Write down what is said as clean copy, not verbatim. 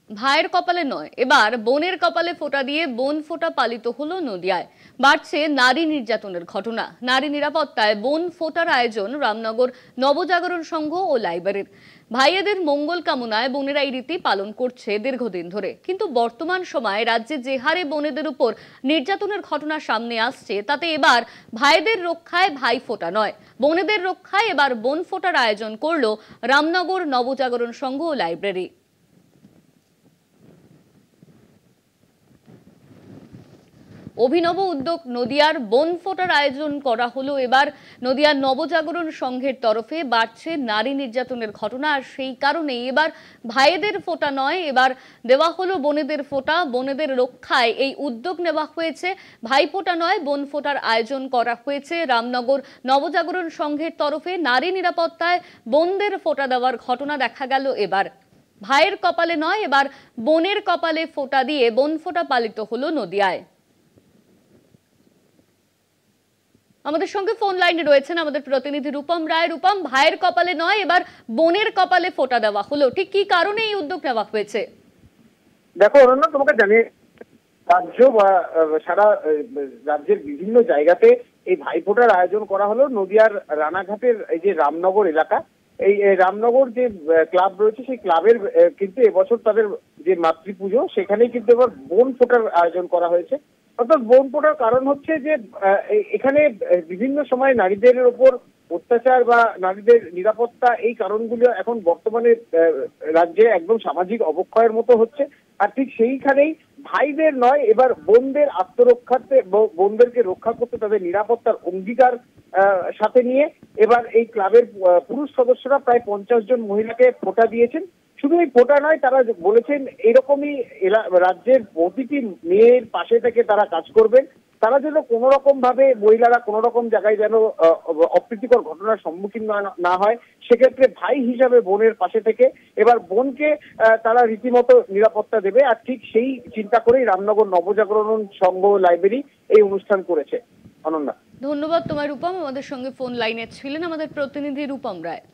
ভাইয়ের কপালে নয়, এবার বোনের কপালে ফোঁটা দিয়ে বোন ফোঁটা পালিত হলো নদিয়ায়। বাড়ছে নারী নির্যাতনের ঘটনা। নারী নিরাপত্তায় বোন ফোঁটার আয়োজন রামনগর নবজাগরণ সংঘ ও লাইব্রেরির। ভাইয়েদের মঙ্গল কামনায় বোনেরা এই রীতি পালন করছে দীর্ঘদিন ধরে। কিন্তু বর্তমান সময়ে রাজ্যে যে হারে বোনেদের উপর নির্যাতনের ঘটনা সামনে আসছে, তাতে এবার ভাইদের রক্ষায় ভাই ফোঁটা নয়, বোনেদের রক্ষায় এবার বোন ফোঁটার আয়োজন করলো রামনগর নবজাগরণ সংঘ ও লাইব্রেরি। অভিনব উদ্যোগ নদিয়ার বোন ফোঁটার আয়োজন করা হলো এবার নদিয়ার নবজাগরণ সংঘের তরফে। বাড়ছে নারী নির্যাতনের ঘটনা, আর সেই কারণেই এবার ভাইদের ফোঁটা নয়, এবার দেওয়া হলো বোনেদের ফোঁটা। বোনেদের রক্ষায় এই উদ্যোগ নেওয়া হয়েছে। ভাই ফোঁটা নয়, বোন ফোঁটার আয়োজন করা হয়েছে রামনগর নবজাগরণ সংঘের তরফে। নারী নিরাপত্তায় বোনদের ফোঁটা দেওয়ার ঘটনা দেখা গেল এবার। ভাইয়ের কপালে নয়, এবার বোনের কপালে ফোঁটা দিয়ে বোন ফোঁটা পালিত হলো নদিয়ায়। আমাদের সঙ্গে ফোন লাইনে রয়েছেন আমাদের প্রতিনিধি রূপম রায়। রূপম, ভাইয়ের কপালে নয়, এবার বোনের কপালে ফোঁটা দেওয়া হলো, ঠিক কি কারণে এই উদ্যোগ নেওয়া হয়েছে? দেখো অনন্য, তোমাকে জানিয়ে রাজ্য বা সারা রাজ্যের বিভিন্ন জায়গাতে এই ভাইফোঁটার আয়োজন করা হলো। নদিয়ার রানাঘাটের এই যে রামনগর এলাকা, এই রামনগর যে ক্লাব রয়েছে সেই ক্লাবের কিন্তু এবছর তাদের যে মাতৃপুজো, সেখানেই কিন্তু এবার বোন ফোঁটার আয়োজন করা হয়েছে। অর্থাৎ বোন ফোঁটার কারণ হচ্ছে যে এখানে বিভিন্ন সময় নারীদের ওপর অত্যাচার বা নারীদের নিরাপত্তা, এই কারণগুলো এখন বর্তমানে রাজ্যে একদম সামাজিক অবক্ষয়ের মতো হচ্ছে। আর ঠিক সেইখানেই ভাইদের নয়, এবার বোনদের আত্মরক্ষার্থে, বোনদেরকে রক্ষা করতে তাদের নিরাপত্তার অঙ্গীকার সাথে নিয়ে এবার এই ক্লাবের পুরুষ সদস্যরা প্রায় 50 জন মহিলাকে ফোঁটা দিয়েছেন। শুধু এই ফোঁটা নয়, তারা বলেছেন এরকমই রাজ্যের প্রতিটি মেয়ের পাশে থেকে তারা কাজ করবেন। তারা যেন কোনো রকম ভাবে মহিলারা কোনো রকম জায়গায় যেন অপ্রীতিকর ঘটনার সম্মুখীন না হয়, সেক্ষেত্রে ভাই হিসাবে বোনের পাশে থেকে এবার বোনকে তারা রীতিমতো নিরাপত্তা দেবে। আর ঠিক সেই চিন্তা করেই রামনগর নবজাগরণ সংঘ লাইব্রেরি এই অনুষ্ঠান করেছে। অনন্যা, ধন্যবাদ তোমার রূপম। আমাদের সঙ্গে ফোন লাইনে ছিলেন আমাদের প্রতিনিধি রূপম রায়।